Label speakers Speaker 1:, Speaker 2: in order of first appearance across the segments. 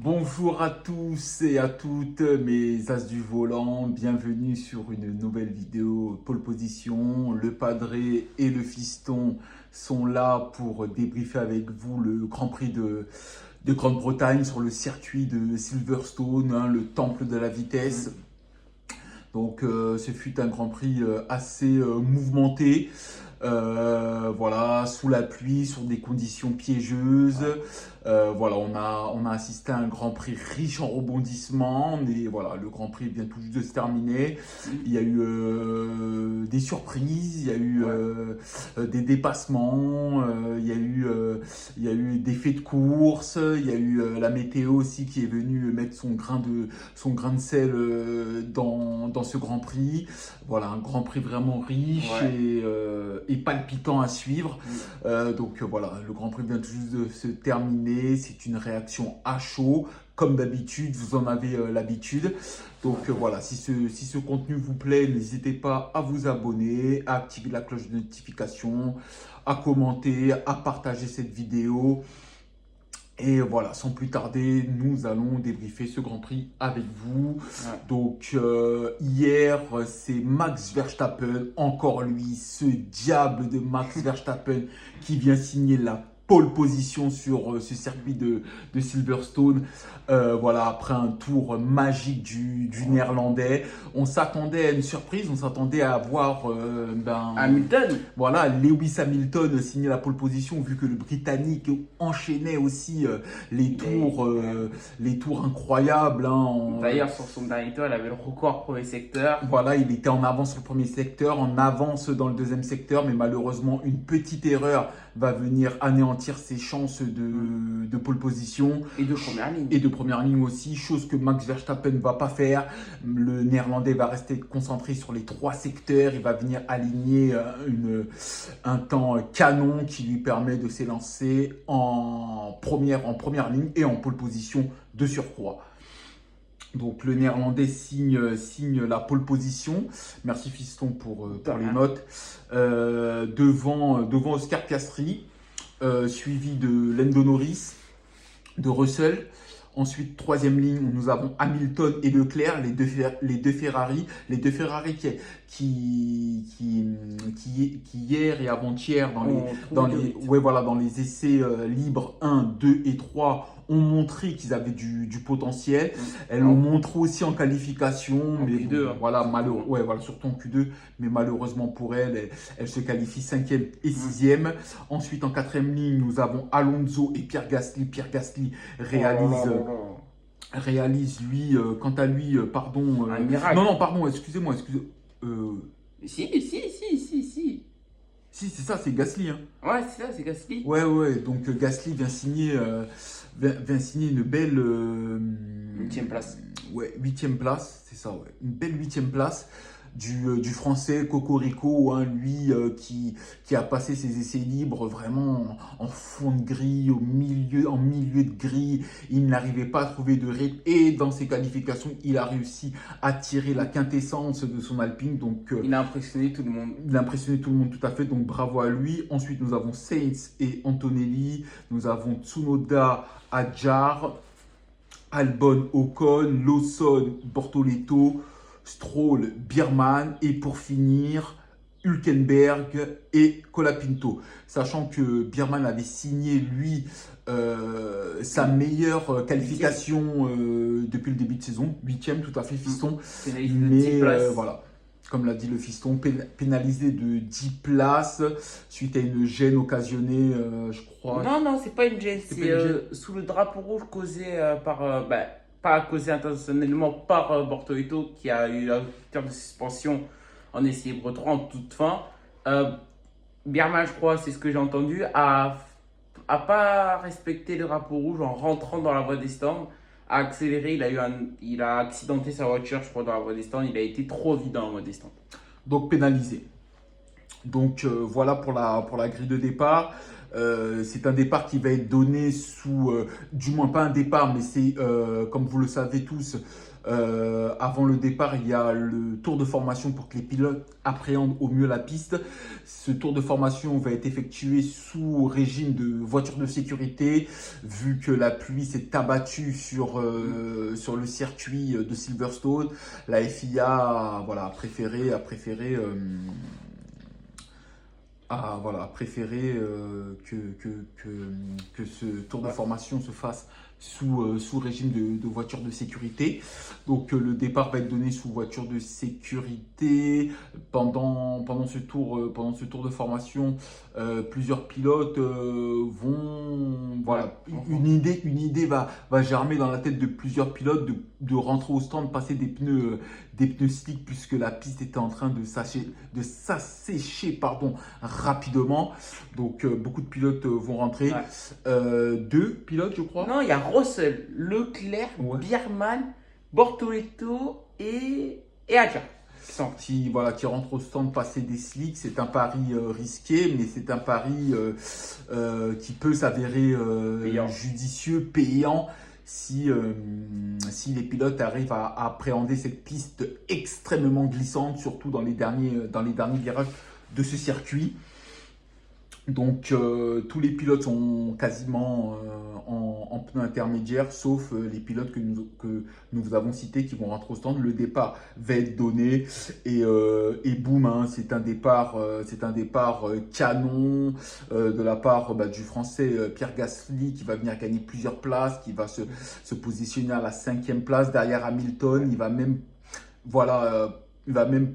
Speaker 1: Bonjour à tous et à toutes mes as du volant, bienvenue sur une nouvelle vidéo pole position. Le padré et le fiston sont là pour débriefer avec vous le Grand Prix de Grande-Bretagne sur le circuit de Silverstone, le temple de la vitesse. Donc ce fut un Grand Prix assez mouvementé. Voilà, sous la pluie, sur des conditions piégeuses. Voilà, on a assisté à un Grand Prix riche en rebondissements, mais voilà, le Grand Prix vient tout juste de se terminer. Il y a eu des surprises, il y a eu des dépassements, il y a eu des faits de course, il y a eu la météo aussi qui est venue mettre son grain de sel dans ce Grand Prix. Voilà, un Grand Prix vraiment riche et palpitant à suivre. Donc voilà, le Grand Prix vient tout juste de se terminer. C'est une réaction à chaud. Comme d'habitude, vous en avez l'habitude. Donc voilà, si ce contenu vous plaît, n'hésitez pas à vous abonner, à activer la cloche de notification, à commenter, à partager cette vidéo. Et voilà, sans plus tarder, nous allons débriefer ce Grand Prix avec vous. Donc hier, c'est Max Verstappen, encore lui, ce diable de Max Verstappen qui vient signer la pole position sur ce circuit de Silverstone. Voilà, après un tour magique du néerlandais, on s'attendait à une surprise, on s'attendait à voir
Speaker 2: Hamilton.
Speaker 1: voilà, Lewis Hamilton signer la pole position vu que le Britannique enchaînait aussi les tours incroyables.
Speaker 2: D'ailleurs, sur son dernier tour, il avait le record premier secteur.
Speaker 1: Voilà, il était en avance sur le premier secteur, en avance dans le deuxième secteur, mais malheureusement, une petite erreur va venir anéantir ses chances de pole position.
Speaker 2: Et de première ligne.
Speaker 1: Et de première ligne aussi, chose que Max Verstappen ne va pas faire. Le néerlandais va rester concentré sur les trois secteurs. Il va venir aligner un temps canon qui lui permet de s'élancer en première ligne et en pole position de surcroît. Donc le néerlandais signe la pole position. Merci Fiston pour les notes. Devant Oscar Piastri, suivi de Lando Norris, de Russell. Ensuite, troisième ligne, nous avons Hamilton et Leclerc, les deux Ferrari. Les deux Ferrari qui hier et avant-hier dans les essais libres 1, 2 et 3 ont montré qu'ils avaient du potentiel. Elles l'ont montré aussi en qualification.
Speaker 2: En
Speaker 1: mais
Speaker 2: Q2,
Speaker 1: voilà, surtout en Q2. Mais malheureusement pour elle se qualifie 5e et 6e. Ensuite, en quatrième ligne, nous avons Alonso et Pierre Gasly. Pierre Gasly réalise lui, quant à lui, pardon.
Speaker 2: Un miracle.
Speaker 1: Non, pardon, excusez-moi.
Speaker 2: Si.
Speaker 1: Si, c'est ça, c'est Gasly. Hein.
Speaker 2: Ouais, c'est ça, c'est Gasly.
Speaker 1: Ouais. Donc Gasly vient signer une belle.
Speaker 2: 8e place.
Speaker 1: Ouais, 8e place, c'est ça, ouais. Une belle 8e place du français Cocorico, lui qui a passé ses essais libres vraiment en fond de grille, en milieu de grille. Il n'arrivait pas à trouver de rythme et dans ses qualifications, il a réussi à tirer la quintessence de son Alpine. Donc,
Speaker 2: il a impressionné tout le monde.
Speaker 1: Il a impressionné tout le monde, tout à fait. Donc bravo à lui. Ensuite, nous avons Sainz et Antonelli. Nous avons Tsunoda, Adjar, Albon, Ocon, Lawson, Bortoleto, Stroll, Biermann et pour finir Hülkenberg et Colapinto. Sachant que Biermann avait signé lui sa meilleure qualification depuis le début de saison, 8e tout à fait Fiston. Mais voilà, comme l'a dit le Fiston, pénalisé de 10 places suite à une gêne occasionnée, je crois.
Speaker 2: Non, c'est pas une gêne, c'est sous le drapeau rouge causé pas causé intentionnellement par Bortoleto qui a eu la victoire de suspension en essai libre 3 en toute fin. Biermann, je crois, c'est ce que j'ai entendu, a pas respecté le drapeau rouge en rentrant dans la voie des stands, a accéléré, il a accidenté sa voiture, je crois, dans la voie des stands, il a été trop vite dans la voie des stands.
Speaker 1: Donc pénalisé. Donc voilà pour la grille de départ. C'est un départ qui va être donné sous, du moins pas un départ, mais c'est, comme vous le savez tous, avant le départ, il y a le tour de formation pour que les pilotes appréhendent au mieux la piste. Ce tour de formation va être effectué sous régime de voiture de sécurité, vu que la pluie s'est abattue sur le circuit de Silverstone. La FIA voilà, a préféré que ce tour de formation se fasse sous régime de voiture de sécurité. Donc le départ va être donné sous voiture de sécurité. Pendant ce tour de formation, plusieurs pilotes vont... Voilà, une idée va germer dans la tête de plusieurs pilotes de rentrer au stand, passer des pneus slick, puisque la piste était en train de s'assécher rapidement. Donc beaucoup de pilotes vont rentrer. Ouais. 2 pilotes, je crois.
Speaker 2: Non, il y a Russell, Leclerc, ouais. Biermann, Bortoleto et Adja.
Speaker 1: Qui rentrent au stand passer des slicks. C'est un pari risqué, mais c'est un pari qui peut s'avérer judicieux, payant, si les pilotes arrivent à appréhender cette piste extrêmement glissante, surtout dans les derniers virages de ce circuit. Donc tous les pilotes sont quasiment en pneus intermédiaires, sauf les pilotes que nous vous avons cités qui vont rentrer au stand. Le départ va être donné et boum, hein, c'est un départ canon de la part du français Pierre Gasly, qui va venir gagner plusieurs places, qui va se positionner à la 5e place derrière Hamilton. Il va même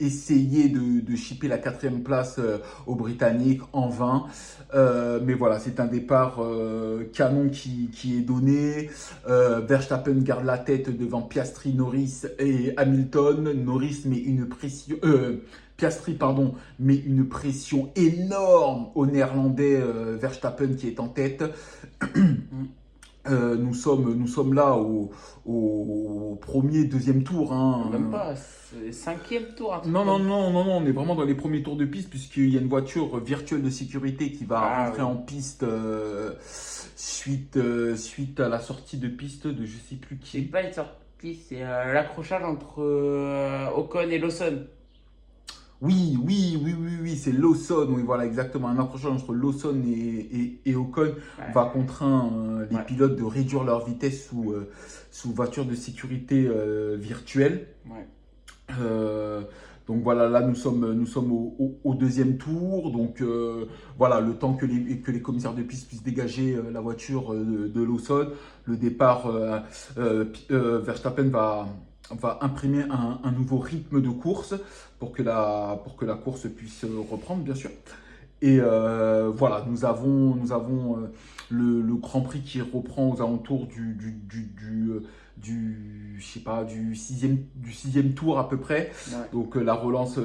Speaker 1: essayer de chipper la 4e place aux Britanniques en vain. Mais voilà, c'est un départ canon qui est donné. Verstappen garde la tête devant Piastri, Norris et Hamilton. Piastri met une pression énorme au Néerlandais Verstappen qui est en tête. Nous sommes là au premier, deuxième tour. Hein.
Speaker 2: Même pas, c'est 5e tour.
Speaker 1: Non, on est vraiment dans les premiers tours de piste, puisqu'il y a une voiture virtuelle de sécurité qui va rentrer en piste suite à la sortie de piste de je sais plus qui.
Speaker 2: C'est pas une sortie de piste, c'est l'accrochage entre Ocon et Lawson.
Speaker 1: Oui, c'est Lawson, oui, voilà, exactement. Un accrochage entre Lawson et Ocon va contraindre les pilotes de réduire leur vitesse sous voiture de sécurité virtuelle. Ouais. Donc voilà, là nous sommes au deuxième tour. Donc voilà, le temps que les commissaires de piste puissent dégager la voiture de Lawson, le départ, Verstappen va imprimer un nouveau rythme de course pour que la course puisse reprendre, bien sûr. Et voilà, nous avons le Grand Prix qui reprend aux alentours du 6e tour à peu près. Ouais. Donc la relance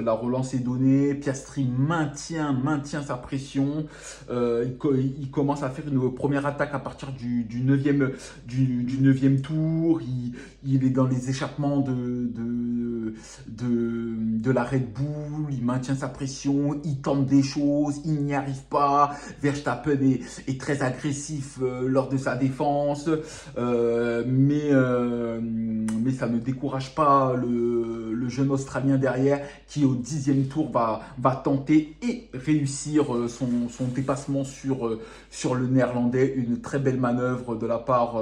Speaker 1: est donnée. Piastri maintient sa pression. Il commence à faire une première attaque à partir du 9e tour. Il est dans les échappements de la Red Bull. Il maintient sa pression. Il tente des choses. Il n'y arrive pas. Verstappen est très agressif lors de sa défense. Mais ça ne décourage pas le jeune Australien derrière, qui au 10e tour va tenter et réussir son dépassement sur le Néerlandais. Une très belle manœuvre de la part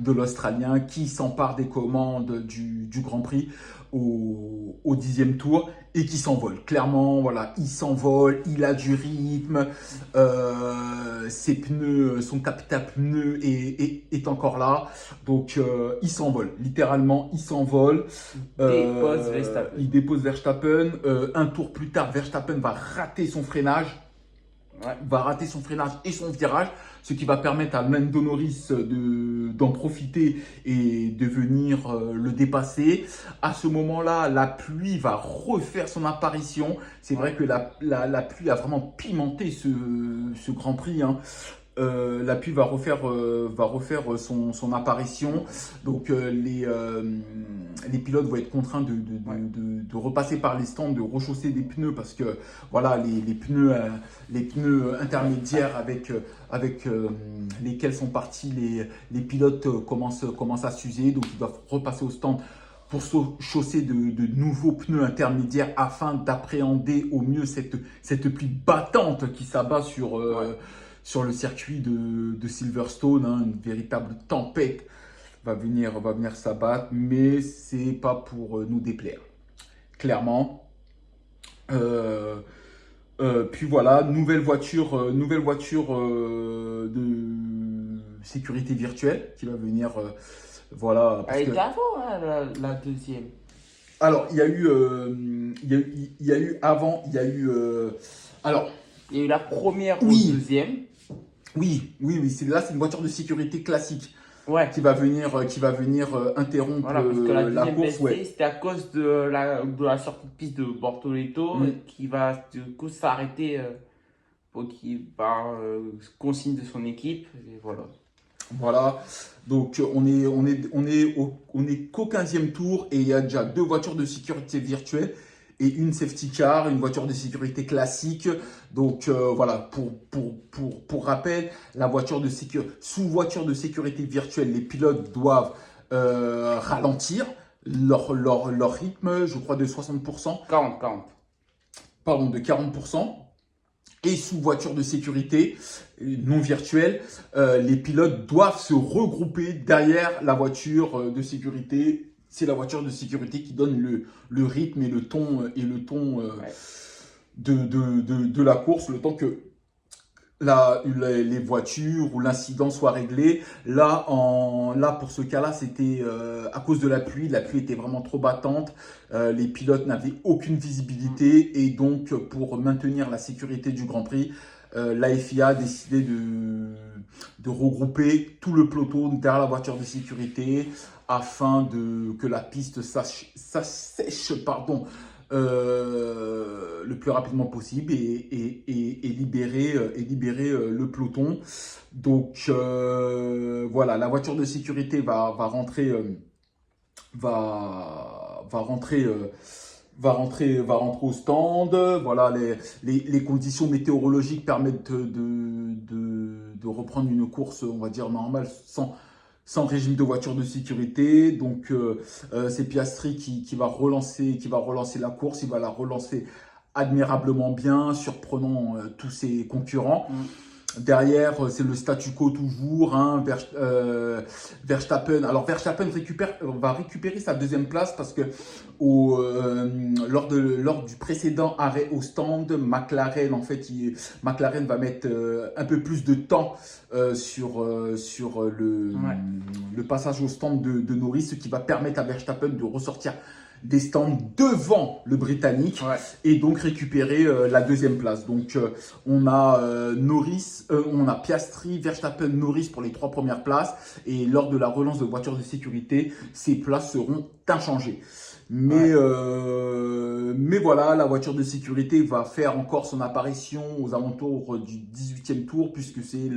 Speaker 1: de l'Australien, qui s'empare des commandes du Grand Prix au 10e tour et qui s'envole. Clairement, voilà, il s'envole, il a du rythme, ses pneus, son capital pneu est encore là, donc il s'envole, littéralement il s'envole. Il dépose Verstappen. Un tour plus tard, Verstappen va rater son freinage. Et son virage, ce qui va permettre à Lando Norris d'en profiter et de venir le dépasser. À ce moment-là, la pluie va refaire son apparition. C'est vrai que la pluie a vraiment pimenté ce Grand Prix, hein. la pluie va refaire son apparition. Donc les pilotes vont être contraints de repasser par les stands, de rechausser des pneus parce que voilà, les pneus intermédiaires avec lesquels sont partis les pilotes commencent à s'user. Donc ils doivent repasser au stand pour chausser de nouveaux pneus intermédiaires afin d'appréhender au mieux cette pluie battante qui s'abat sur le circuit de Silverstone. Hein. Une véritable tempête va venir s'abattre, mais c'est pas pour nous déplaire, clairement. Puis voilà, nouvelle voiture de sécurité virtuelle qui va venir. Voilà.
Speaker 2: Elle était avant, hein, la deuxième.
Speaker 1: Alors, il y a eu avant, alors.
Speaker 2: Il y a eu la première ou
Speaker 1: Oui.
Speaker 2: deuxième.
Speaker 1: Oui. C'est une voiture de sécurité classique.
Speaker 2: Ouais.
Speaker 1: Qui va venir interrompre
Speaker 2: voilà, parce que la
Speaker 1: course.
Speaker 2: Ouais. C'était à cause de la sortie de piste de Bortoleto qui va du coup s'arrêter par consigne de son équipe. Et voilà.
Speaker 1: Voilà, donc on est qu'au 15e tour et il y a déjà 2 voitures de sécurité virtuelle et une safety car, une voiture de sécurité classique. Donc voilà, pour rappel, sous voiture de sécurité virtuelle, les pilotes doivent ralentir leur rythme, je crois de 60%.
Speaker 2: 40.
Speaker 1: Pardon, de 40%. Et sous voiture de sécurité non virtuelle, les pilotes doivent se regrouper derrière la voiture de sécurité. C'est la voiture de sécurité qui donne le rythme et le ton de la course, le temps que les voitures ou l'incident soit réglé. Là, pour ce cas-là, c'était à cause de la pluie. La pluie était vraiment trop battante. Les pilotes n'avaient aucune visibilité et donc pour maintenir la sécurité du Grand Prix, la FIA a décidé de regrouper tout le peloton derrière la voiture de sécurité afin que la piste s'assèche le plus rapidement possible et libérer le peloton. Donc voilà, la voiture de sécurité va rentrer au stand. Voilà, les conditions météorologiques permettent de reprendre une course, on va dire, normale sans régime de voiture de sécurité. Donc c'est Piastri qui va relancer la course. Il va la relancer admirablement bien, surprenant tous ses concurrents. Derrière, c'est le statu quo toujours. Hein, Verstappen. Alors Verstappen va récupérer sa 2e place parce que lors du précédent arrêt au stand, McLaren va mettre un peu plus de temps sur le passage au stand de Norris, ce qui va permettre à Verstappen de ressortir des stands devant le Britannique et donc récupérer la 2e place. Donc on a Piastri, Verstappen, Norris pour les 3 premières places et lors de la relance de voiture de sécurité, ces places seront inchangées. Mais voilà, la voiture de sécurité va faire encore son apparition aux alentours du 18e tour puisque c'est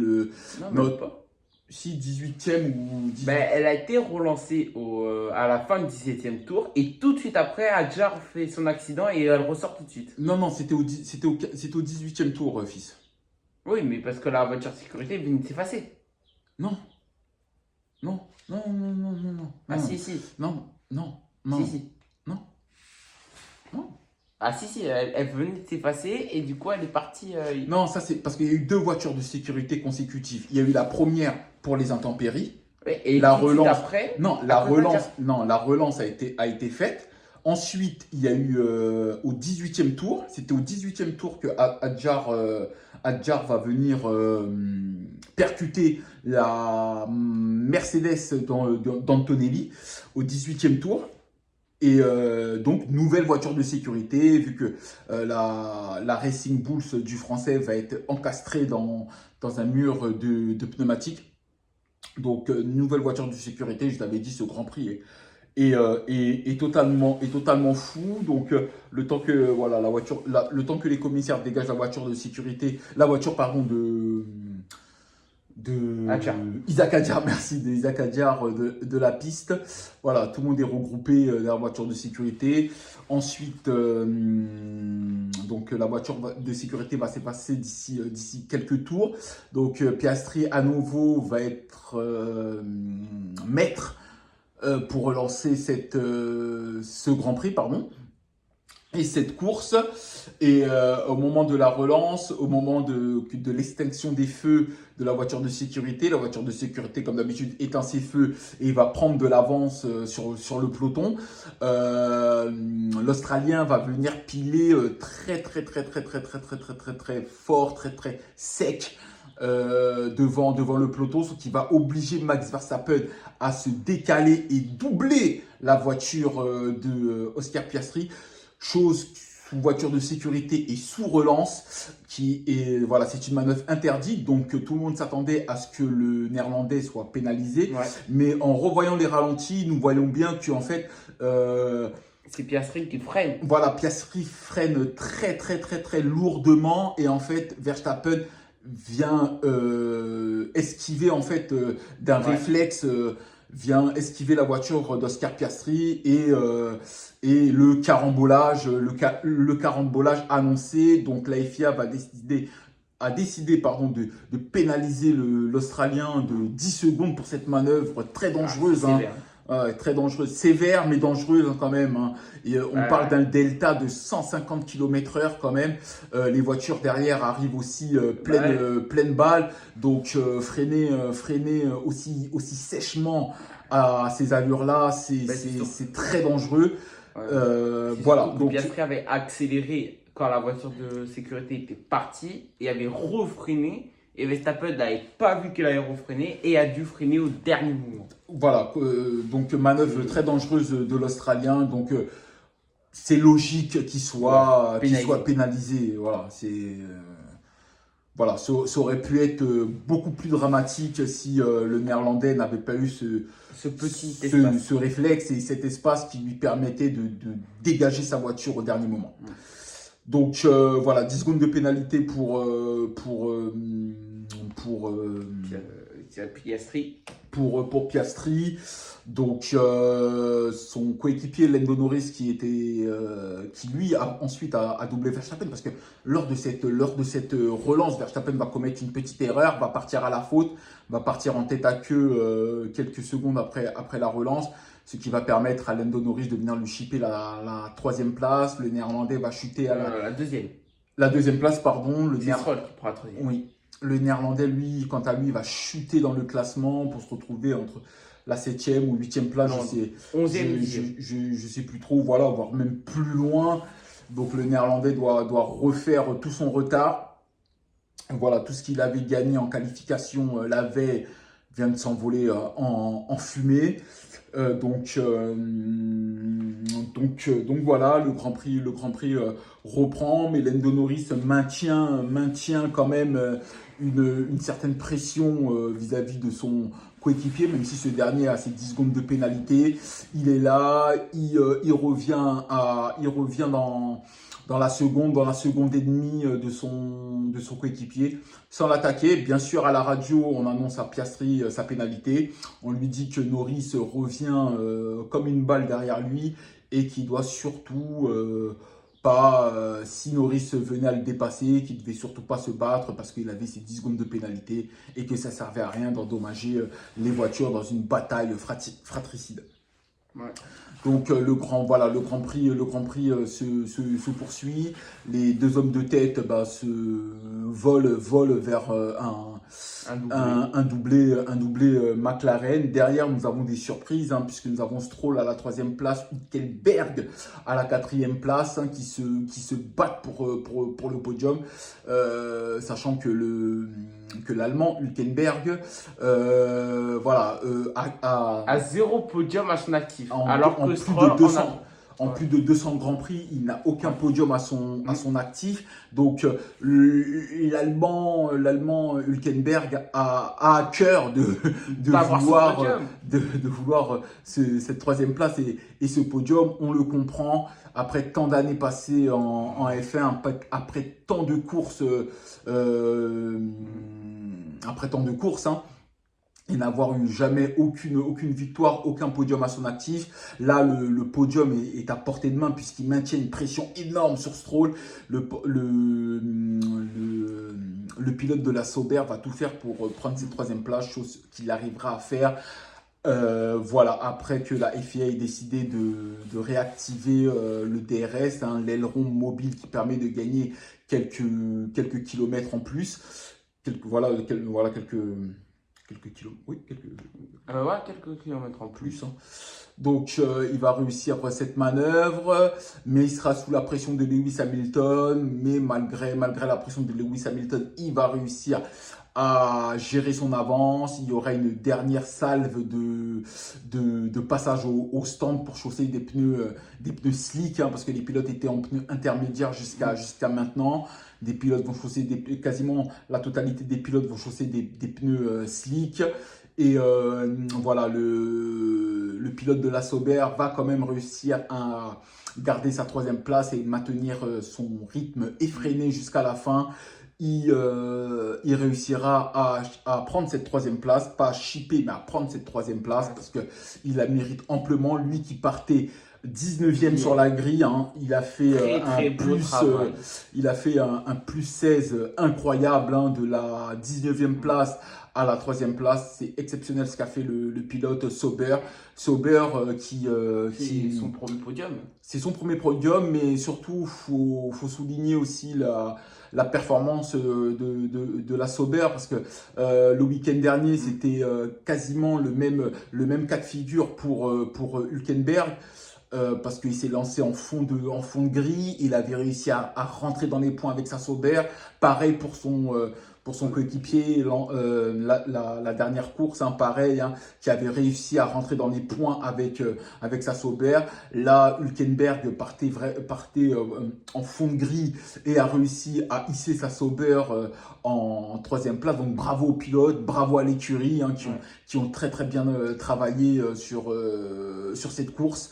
Speaker 1: si 18e ou 18e.
Speaker 2: Ben, elle a été relancée à la fin du 17e tour et tout de suite après, Adjar fait son accident et elle ressort tout de suite.
Speaker 1: Non, c'était au 18e tour, fils.
Speaker 2: Oui, mais parce que la voiture de sécurité vient de s'effacer.
Speaker 1: Non.
Speaker 2: Ah si.
Speaker 1: Non.
Speaker 2: Si.
Speaker 1: Non.
Speaker 2: Ah si, elle venait de s'effacer et du coup elle est partie.
Speaker 1: Non, ça c'est parce qu'il y a eu 2 voitures de sécurité consécutives. Il y a eu la première pour les intempéries.
Speaker 2: Et la relance après.
Speaker 1: La relance a été faite. Ensuite, il y a eu au 18e tour. C'était au 18e tour que Adjar va venir percuter la Mercedes d'Antonelli au 18e tour. Et donc, nouvelle voiture de sécurité, vu que la Racing Bulls du français va être encastrée dans un mur de pneumatiques. Donc, nouvelle voiture de sécurité, je t'avais dit, ce Grand Prix est totalement fou. Donc, le temps que les commissaires dégagent la voiture de sécurité, Isaac Hadjar, merci, de Isaac Hadjar de la piste. Voilà, tout le monde est regroupé dans la voiture de sécurité. Ensuite, donc la voiture de sécurité va s'effacer d'ici quelques tours. Donc Piastri à nouveau va être maître pour relancer ce Grand Prix, pardon. Et cette course, et au moment de la relance, au moment de l'extinction des feux de la voiture de sécurité comme d'habitude éteint ses feux et va prendre de l'avance sur le peloton. L'Australien va venir piler très fort, très sec devant le peloton, ce qui va obliger Max Verstappen à se décaler et doubler la voiture de Oscar Piastri. Chose sous voiture de sécurité et sous relance, voilà, c'est une manœuvre interdite, donc tout le monde s'attendait à ce que le Néerlandais soit pénalisé,
Speaker 2: ouais.
Speaker 1: Mais en revoyant les ralentis, nous voyons bien que en fait,
Speaker 2: c'est Piastri qui freine.
Speaker 1: Voilà, Piastri freine très lourdement et en fait Verstappen vient esquiver en fait d'un réflexe. Vient esquiver la voiture d'Oscar Piastri et le carambolage annoncé. Donc la FIA a décidé de pénaliser l'Australien de 10 secondes pour cette manœuvre très dangereuse. Très dangereuse, sévère mais dangereuse quand même. Hein. Et on parle d'un delta de 150 km/h quand même. Les voitures derrière arrivent aussi pleine balle. Donc freiner aussi sèchement à ces allures-là, c'est très dangereux.
Speaker 2: Voilà. Donc Piastri avait accéléré quand la voiture de sécurité était partie et avait refreiné. Et Verstappen n'avait pas vu qu'il avait refreiné et a dû freiner au dernier moment.
Speaker 1: Voilà, donc manœuvre très dangereuse de l'Australien. Donc c'est logique qu'il soit pénalisé. Voilà, voilà, ça aurait pu être beaucoup plus dramatique si le Néerlandais n'avait pas eu ce réflexe et cet espace qui lui permettait de dégager sa voiture au dernier moment. Donc voilà, 10 secondes de pénalité pour
Speaker 2: Piastri.
Speaker 1: Pour Piastri. Donc son coéquipier Lando Norris qui lui a ensuite a doublé Verstappen parce que lors de cette relance, Verstappen va commettre une petite erreur, va partir à la faute, va partir en tête à queue quelques secondes après la relance, ce qui va permettre à Lando Norris de venir lui chipper la 3e place. Le Néerlandais va chuter à
Speaker 2: la 2e.
Speaker 1: La 2e place, pardon.
Speaker 2: C'est Stroll qui prend la 3e.
Speaker 1: Oui. Le Néerlandais, lui, quant à lui, va chuter dans le classement pour se retrouver entre la 7e ou 8e place.
Speaker 2: 11e.
Speaker 1: Je sais plus trop, voilà, voire même plus loin. Donc le Néerlandais doit refaire tout son retard. Voilà, tout ce qu'il avait gagné en qualification la veille vient de s'envoler en fumée. Donc voilà, le Grand Prix reprend, mais Lando Norris maintient quand même une certaine pression vis-à-vis de son coéquipier, même si ce dernier a ses 10 secondes de pénalité. Il est là, il revient dans la seconde et demie de son coéquipier, sans l'attaquer. Bien sûr, à la radio, on annonce à Piastri sa pénalité. On lui dit que Norris revient comme une balle derrière lui et qu'il doit surtout pas, si Norris venait à le dépasser, qu'il ne devait surtout pas se battre parce qu'il avait ses 10 secondes de pénalité et que ça ne servait à rien d'endommager les voitures dans une bataille fratricide.
Speaker 2: Ouais.
Speaker 1: Donc le Grand Prix se poursuit. Les deux hommes de tête se volent vers un doublé McLaren. Derrière, nous avons des surprises puisque nous avons Stroll à la 3e place, Hülkenberg à la 4e place qui se battent pour le podium, sachant que l'Allemand Hülkenberg
Speaker 2: a 0 podium à son actif.
Speaker 1: Alors que Stroll en plus de 200 Grands Prix, il n'a aucun podium à son actif. Donc, l'Allemand Hülkenberg a à cœur de vouloir cette troisième place et ce podium. On le comprend. Après tant d'années passées en F1, après tant de courses, hein, et n'avoir eu jamais aucune victoire, aucun podium à son actif. Là, le podium est à portée de main puisqu'il maintient une pression énorme sur Stroll. Le pilote de la Sauber va tout faire pour prendre cette troisième place, chose qu'il arrivera à faire. Voilà, après que la FIA ait décidé de réactiver le DRS, hein, l'aileron mobile qui permet de gagner quelques kilomètres en plus. Quelques
Speaker 2: kilomètres en plus.
Speaker 1: Hein. Donc, il va réussir cette manœuvre, mais il sera sous la pression de Lewis Hamilton. Mais malgré la pression de Lewis Hamilton, il va réussir à gérer son avance. Il y aura une dernière salve de passage au stand pour chausser des pneus slick, hein, parce que les pilotes étaient en pneus intermédiaires jusqu'à maintenant. Des pilotes vont chausser quasiment la totalité des pilotes vont chausser des pneus slick. Et voilà, le pilote de la Sauber va quand même réussir à garder sa troisième place et maintenir son rythme effréné jusqu'à la fin. Il réussira à prendre cette troisième place, pas à chipper, mais à prendre cette troisième place parce qu'il la mérite amplement. Lui qui partait 19e sur la grille, hein, il a fait un plus 16 incroyable, hein, de la 19e place à la 3e place. C'est exceptionnel ce qu'a fait le pilote Sauber.
Speaker 2: C'est son premier podium.
Speaker 1: C'est son premier podium, mais surtout, faut souligner aussi la performance de la Sauber, parce que le week-end dernier, c'était quasiment le même cas de figure pour Hülkenberg. Parce qu'il s'est lancé en fond de grille, il avait réussi à rentrer dans les points avec sa Sauber. Pareil pour son coéquipier, la dernière course, hein, pareil, hein, qui avait réussi à rentrer dans les points avec sa Sauber. Là, Hülkenberg partait en fond de grille et a réussi à hisser sa Sauber en 3e place. Donc bravo aux pilotes, bravo à l'écurie, hein, qui ont très très bien travaillé sur cette course.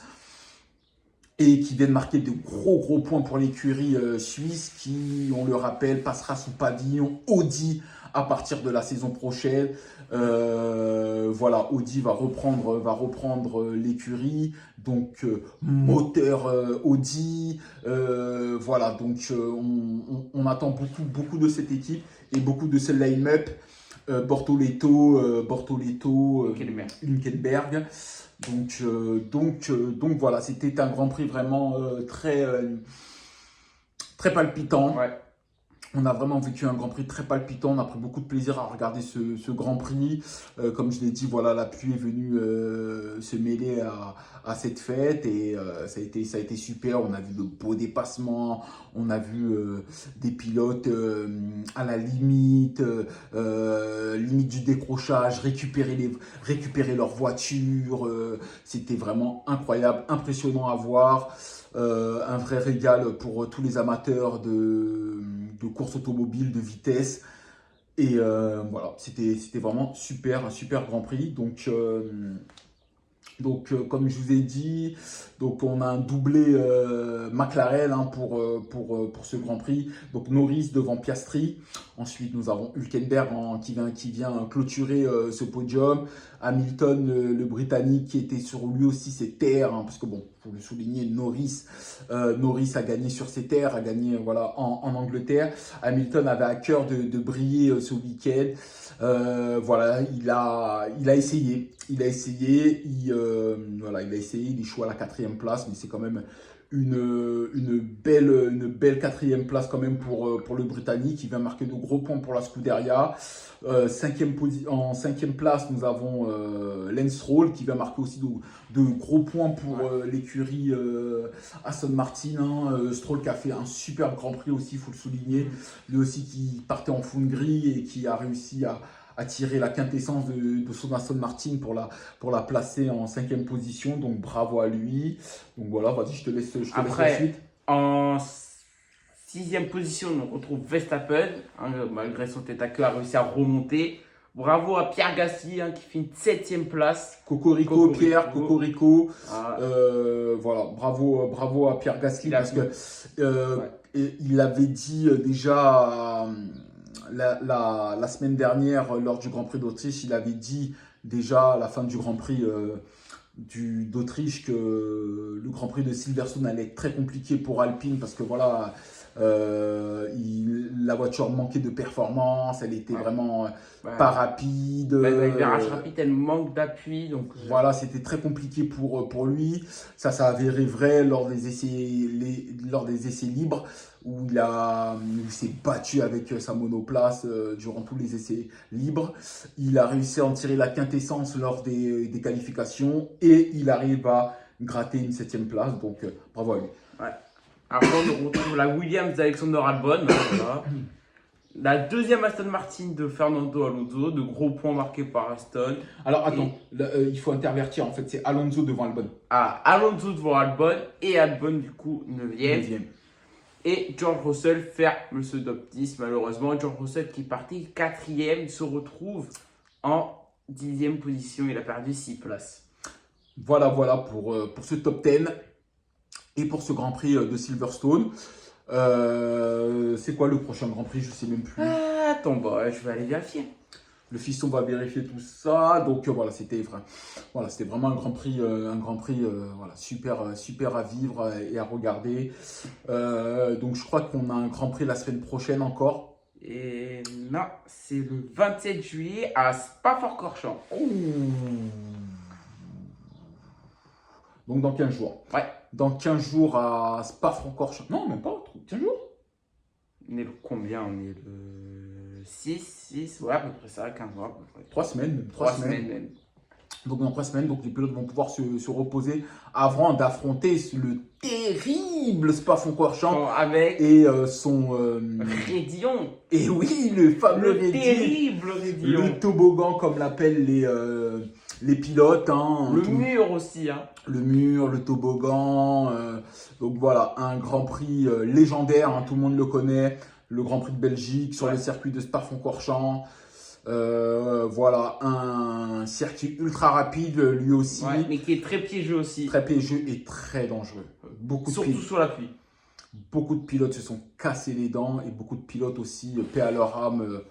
Speaker 1: Et qui viennent marquer de gros points pour l'écurie suisse qui, on le rappelle, passera sous pavillon Audi à partir de la saison prochaine. Voilà, Audi va reprendre l'écurie, donc moteur Audi. Voilà, donc on attend beaucoup de cette équipe et beaucoup de ce line-up. Bortoleto, Hülkenberg. Donc voilà, c'était un Grand Prix vraiment très palpitant.
Speaker 2: Ouais.
Speaker 1: On a vraiment vécu un Grand Prix très palpitant. On a pris beaucoup de plaisir à regarder ce Grand Prix. Comme je l'ai dit, voilà, la pluie est venue se mêler à cette fête et ça a été super. On a vu de beaux dépassements. On a vu des pilotes à la limite du décrochage, récupérer leur voiture. C'était vraiment incroyable, impressionnant à voir. Un vrai régal pour tous les amateurs de course automobile, de vitesse. Et voilà, c'était vraiment un super Grand Prix. Donc, comme je vous ai dit, donc on a un doublé McLaren, hein, pour ce Grand Prix. Donc Norris devant Piastri. Ensuite, nous avons Hülkenberg qui vient clôturer ce podium. Hamilton, le Britannique, qui était sur lui aussi ses terres, hein, parce que bon, faut le souligner, Norris a gagné sur ses terres, a gagné voilà en Angleterre. Hamilton avait à cœur de briller ce week-end. Voilà, il a essayé, il échoue à la 4e place, mais c'est quand même une belle 4e place quand même pour le Britannique, qui vient marquer de gros points pour la Scuderia. En 5e place, nous avons Lance Stroll, qui vient marquer aussi de gros points pour l'écurie Aston Martin, hein. Stroll qui a fait un superbe Grand Prix aussi, il faut le souligner. Lui aussi qui partait en fond de grille et qui a réussi a tiré la quintessence de son Aston Martin pour la placer en 5e position. Donc bravo à lui. Donc voilà, vas-y, je te laisse la suite.
Speaker 2: En 6e position, on retrouve Verstappen, hein, malgré son tête à queue, a réussi à remonter. Bravo à Pierre Gasly, hein, qui finit 7e place.
Speaker 1: Cocorico, Pierre, Cocorico.
Speaker 2: Ah.
Speaker 1: Voilà, bravo à Pierre Gasly parce que il avait dit déjà la semaine dernière lors du Grand Prix d'Autriche, il avait dit déjà à la fin du Grand Prix d'Autriche que le Grand Prix de Silverstone allait être très compliqué pour Alpine parce que voilà, la voiture manquait de performance, elle était vraiment pas rapide.
Speaker 2: Les virages rapides, elle manque d'appui. Donc
Speaker 1: voilà, c'était très compliqué pour lui. Ça s'est avéré vrai lors des essais libres où il s'est battu avec sa monoplace durant tous les essais libres. Il a réussi à en tirer la quintessence lors des qualifications et il arrive à gratter une 7e place. Donc bravo à lui.
Speaker 2: Ouais. Après, on retrouve la Williams d'Alexander Albon. Voilà. La 2e Aston Martin de Fernando Alonso, de gros points marqués par Aston.
Speaker 1: Alors attends, il faut intervertir, en fait c'est Alonso devant Albon.
Speaker 2: Ah, Alonso devant Albon et Albon du coup 9e. Et George Russell ferme ce top 10 malheureusement. George Russell qui partait 4e se retrouve en 10e position, il a perdu 6 places.
Speaker 1: Voilà pour ce top 10 et pour ce Grand Prix de Silverstone. C'est quoi le prochain Grand Prix? Je sais même plus.
Speaker 2: Attends, je vais aller vérifier.
Speaker 1: Le fiston va vérifier tout ça. Donc voilà, c'était vraiment un Grand Prix, voilà, super à vivre et à regarder. Donc je crois qu'on a un Grand Prix la semaine prochaine encore.
Speaker 2: Et non, c'est le 27 juillet à Spa-Francorchamps.
Speaker 1: Donc dans 15 jours.
Speaker 2: Ouais.
Speaker 1: Dans 15 jours à Spa-Francorchamps. Non, même pas. 15 jours.
Speaker 2: On est le combien? On est le 6, ouais, à peu près ça, 15 jours.
Speaker 1: 3 semaines.
Speaker 2: 3 semaines même.
Speaker 1: Donc dans 3 semaines, donc les pilotes vont pouvoir se reposer avant d'affronter le terrible Spa-Francorchamps
Speaker 2: avec
Speaker 1: son
Speaker 2: Rédillon.
Speaker 1: Et oui, le fameux
Speaker 2: terrible Rédillon.
Speaker 1: Le toboggan comme l'appellent les pilotes. Hein,
Speaker 2: le mur aussi. Hein.
Speaker 1: Le mur, le toboggan. Donc voilà, un Grand Prix légendaire, hein, tout le monde le connaît. Le Grand Prix de Belgique sur le circuit de Spa-Francorchamps. Voilà, un circuit ultra rapide lui aussi.
Speaker 2: Ouais, mais qui est très piégeux aussi.
Speaker 1: Très piégeux et très dangereux.
Speaker 2: Surtout sur la pluie.
Speaker 1: Beaucoup de pilotes se sont cassés les dents et beaucoup de pilotes aussi, paix à leur âme,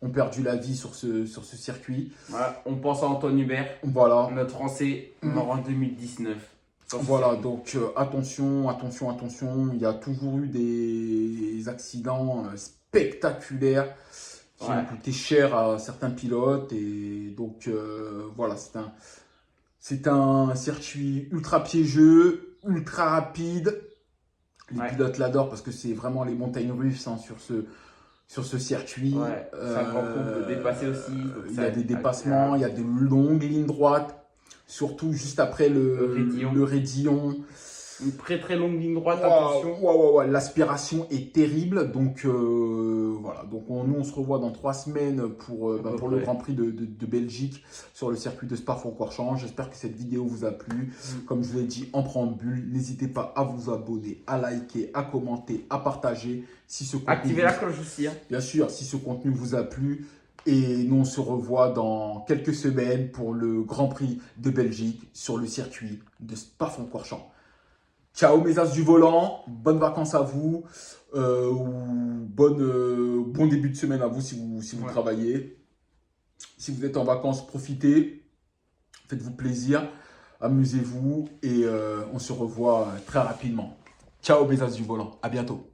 Speaker 1: ont perdu la vie sur ce circuit.
Speaker 2: Voilà, on pense à Antoine Hubert,
Speaker 1: voilà.
Speaker 2: Notre Français, mort en 2019.
Speaker 1: Voilà, donc attention, il y a toujours eu des accidents spectaculaires qui ont coûté cher à certains pilotes. Et donc voilà, c'est un circuit ultra piégeux, ultra rapide. Les pilotes l'adorent parce que c'est vraiment les montagnes russes hein, sur ce circuit.
Speaker 2: Ouais, c'est un grand coup de dépasser aussi.
Speaker 1: Il y a des dépassements, il y a de longues lignes droites. Surtout juste après le Rédillon.
Speaker 2: Une très longue ligne droite, attention.
Speaker 1: L'aspiration est terrible. Donc voilà. Donc nous on se revoit dans 3 semaines pour le Grand Prix de Belgique sur le circuit de Spa-Francorchamps. J'espère que cette vidéo vous a plu. Comme je vous l'ai dit en préambule, n'hésitez pas à vous abonner, à liker, à commenter, à partager.
Speaker 2: Activez la cloche aussi. Hein.
Speaker 1: Bien sûr, si ce contenu vous a plu. Et nous, on se revoit dans quelques semaines pour le Grand Prix de Belgique sur le circuit de Spa-Francorchamps. Ciao mes as du volant, bonnes vacances à vous, bon début de semaine à vous si vous travaillez. Si vous êtes en vacances, profitez, faites-vous plaisir, amusez-vous et on se revoit très rapidement. Ciao mes as du volant, à bientôt.